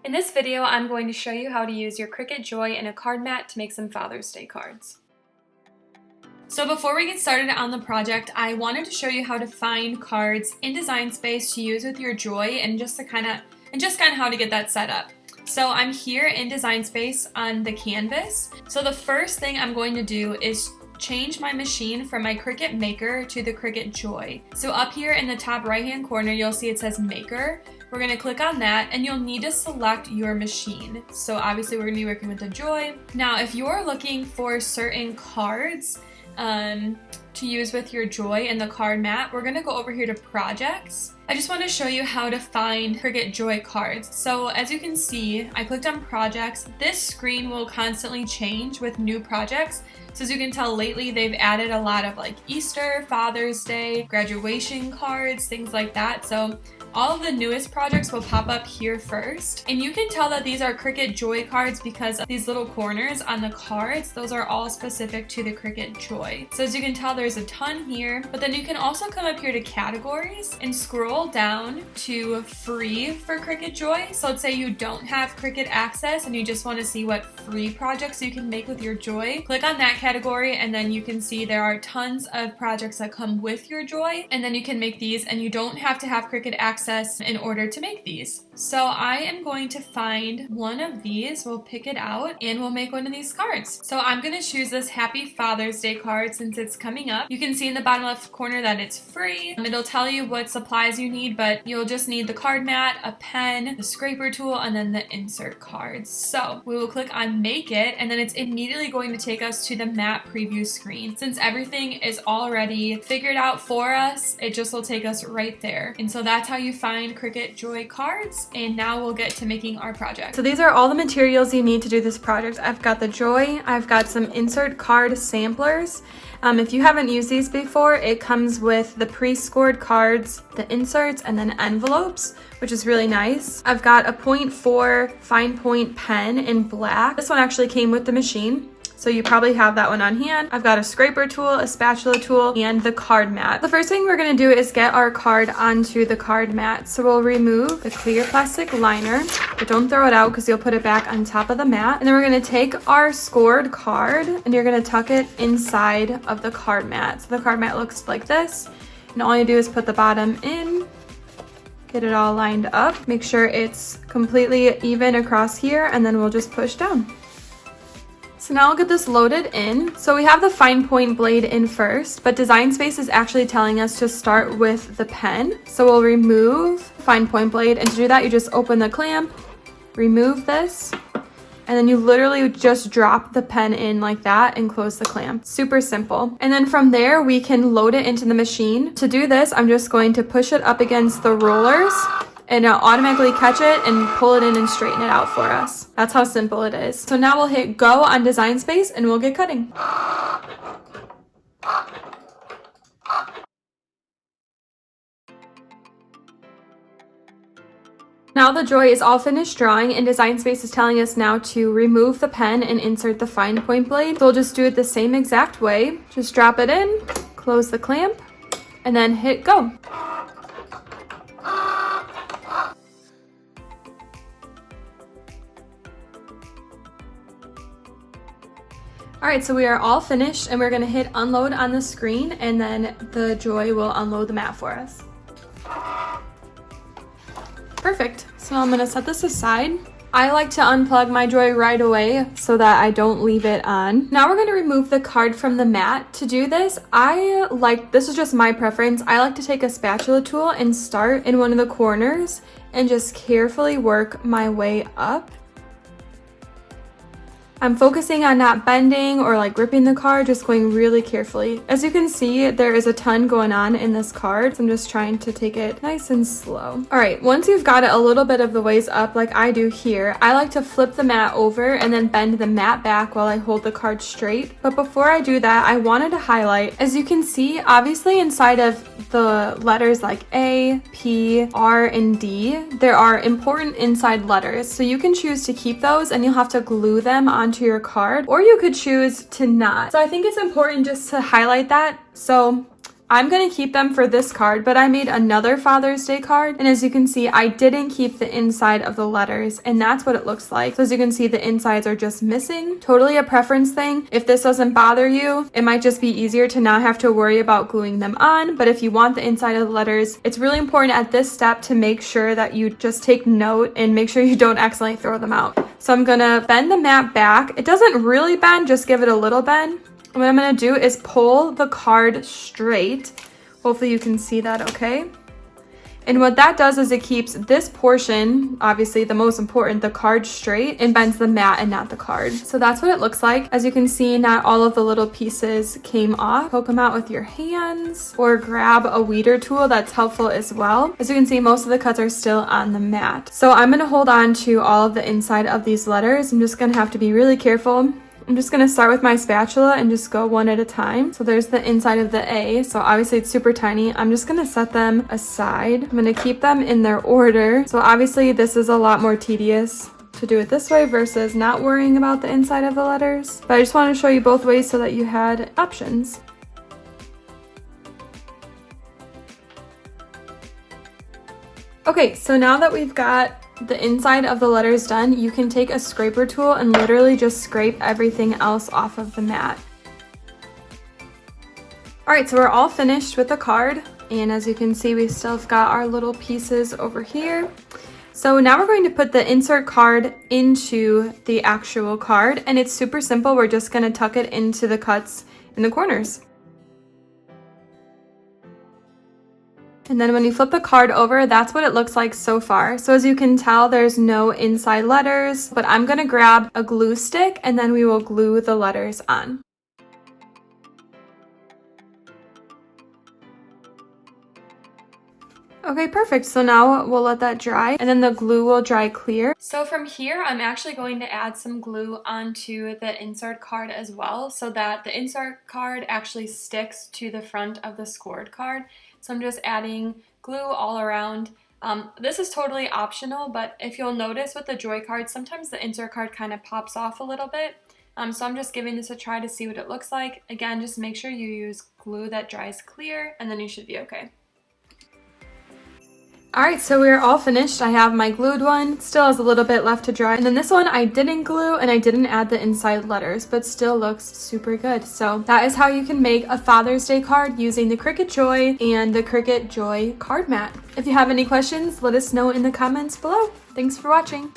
In this video, I'm going to show you how to use your Cricut Joy and a card mat to make some Father's Day cards. So before we get started on the project, I wanted to show you how to find cards in Design Space to use with your Joy and just kind of how to get that set up. So I'm here in Design Space on the canvas. So the first thing I'm going to do is change my machine from my Cricut Maker to the Cricut Joy. So up here in the top right hand corner, you'll see it says Maker. We're going to click on that and you'll need to select your machine. So obviously we're going to be working with the Joy. Now if you're looking for certain cards to use with your Joy and the card mat, we're going to go over here to projects. I just want to show you how to find Cricut Joy cards. So as you can see, I clicked on projects. This screen will constantly change with new projects. So as you can tell, lately they've added a lot of like Easter, Father's Day, graduation cards, things like that. So all of the newest projects will pop up here first. And you can tell that these are Cricut Joy cards because of these little corners on the cards. Those are all specific to the Cricut Joy. So as you can tell, there's a ton here, but then you can also come up here to categories and scroll down to free for Cricut Joy. So let's say you don't have Cricut Access and you just want to see what free projects you can make with your Joy. Click on that category and then you can see there are tons of projects that come with your Joy, and then you can make these and you don't have to have Cricut Access in order to make these. So I am going to find one of these, we'll pick it out, and we'll make one of these cards. So I'm going to choose this Happy Father's Day card since it's coming up. You can see in the bottom left corner that it's free. It'll tell you what supplies you need, but you'll just need the card mat, a pen, the scraper tool, and then the insert cards. So we will click on Make It, and then it's immediately going to take us to the mat preview screen. Since everything is already figured out for us, it just will take us right there. And so that's how you find Cricut Joy cards, and now we'll get to making our project. So these are all the materials you need to do this project. I've got the Joy, I've got some insert card samplers. If you haven't used these before, it comes with the pre-scored cards, the inserts, and then envelopes, which is really nice. I've got a 0.4 fine point pen in black. This one actually came with the machine, so you probably have that one on hand. I've got a scraper tool, a spatula tool, and the card mat. The first thing we're gonna do is get our card onto the card mat. So we'll remove the clear plastic liner, but don't throw it out because you'll put it back on top of the mat. And then we're gonna take our scored card and you're gonna tuck it inside of the card mat. So the card mat looks like this. And all you do is put the bottom in, get it all lined up, make sure it's completely even across here, and then we'll just push down. So now I'll get this loaded in. So we have the fine point blade in first, but Design Space is actually telling us to start with the pen. So we'll remove the fine point blade, and to do that you just open the clamp, remove this, and then you literally just drop the pen in like that and close the clamp. Super simple. And then from there we can load it into the machine. To do this, I'm just going to push it up against the rollers and it'll automatically catch it and pull it in and straighten it out for us. That's how simple it is. So now we'll hit go on Design Space and we'll get cutting. Now the Joy is all finished drawing, and Design Space is telling us now to remove the pen and insert the fine point blade. So we'll just do it the same exact way. Just drop it in, close the clamp, and then hit go. Alright, so we are all finished and we're going to hit unload on the screen, and then the Joy will unload the mat for us. Perfect. So I'm going to set this aside. I like to unplug my Joy right away so that I don't leave it on. Now we're going to remove the card from the mat. To do this, this is just my preference, I like to take a spatula tool and start in one of the corners and just carefully work my way up. I'm focusing on not bending or like gripping the card, just going really carefully. As you can see, there is a ton going on in this card, so I'm just trying to take it nice and slow. All right, once you've got it a little bit of the ways up like I do here, I like to flip the mat over and then bend the mat back while I hold the card straight. But before I do that, I wanted to highlight, as you can see, obviously inside of the letters like A, P, R, and D, there are important inside letters. So you can choose to keep those and you'll have to glue them onto your card, or you could choose to not. So I think it's important just to highlight that. So I'm going to keep them for this card, but I made another Father's Day card. And as you can see, I didn't keep the inside of the letters, and that's what it looks like. So as you can see, the insides are just missing. Totally a preference thing. If this doesn't bother you, it might just be easier to not have to worry about gluing them on. But if you want the inside of the letters, it's really important at this step to make sure that you just take note and make sure you don't accidentally throw them out. So I'm going to bend the mat back. It doesn't really bend, just give it a little bend. What I'm going to do is pull the card straight. Hopefully you can see that okay. And what that does is it keeps this portion, obviously the most important, the card straight, and bends the mat and not the card. So that's what it looks like. As you can see, not all of the little pieces came off. Poke them out with your hands or grab a weeder tool. That's helpful as well. As you can see, most of the cuts are still on the mat. So I'm going to hold on to all of the inside of these letters. I'm just going to have to be really careful. I'm just going to start with my spatula and just go one at a time. So there's the inside of the A. So obviously it's super tiny. I'm just going to set them aside. I'm going to keep them in their order. So obviously this is a lot more tedious to do it this way versus not worrying about the inside of the letters. But I just want to show you both ways so that you had options. Okay, so now that we've got the inside of the letters done, you can take a scraper tool and literally just scrape everything else off of the mat. Alright, so we're all finished with the card, and as you can see, we still have got our little pieces over here. So now we're going to put the insert card into the actual card, and it's super simple. We're just going to tuck it into the cuts in the corners. And then when you flip the card over, that's what it looks like so far. So as you can tell, there's no inside letters, but I'm gonna grab a glue stick and then we will glue the letters on. Okay, perfect. So now we'll let that dry and then the glue will dry clear. So from here, I'm actually going to add some glue onto the insert card as well so that the insert card actually sticks to the front of the scored card. So I'm just adding glue all around. This is totally optional, but if you'll notice with the Joy card, sometimes the insert card kind of pops off a little bit. So I'm just giving this a try to see what it looks like. Again, just make sure you use glue that dries clear and then you should be okay. Alright, so we're all finished. I have my glued one, still has a little bit left to dry. And then this one I didn't glue and I didn't add the inside letters, but still looks super good. So that is how you can make a Father's Day card using the Cricut Joy and the Cricut Joy card mat. If you have any questions, let us know in the comments below. Thanks for watching.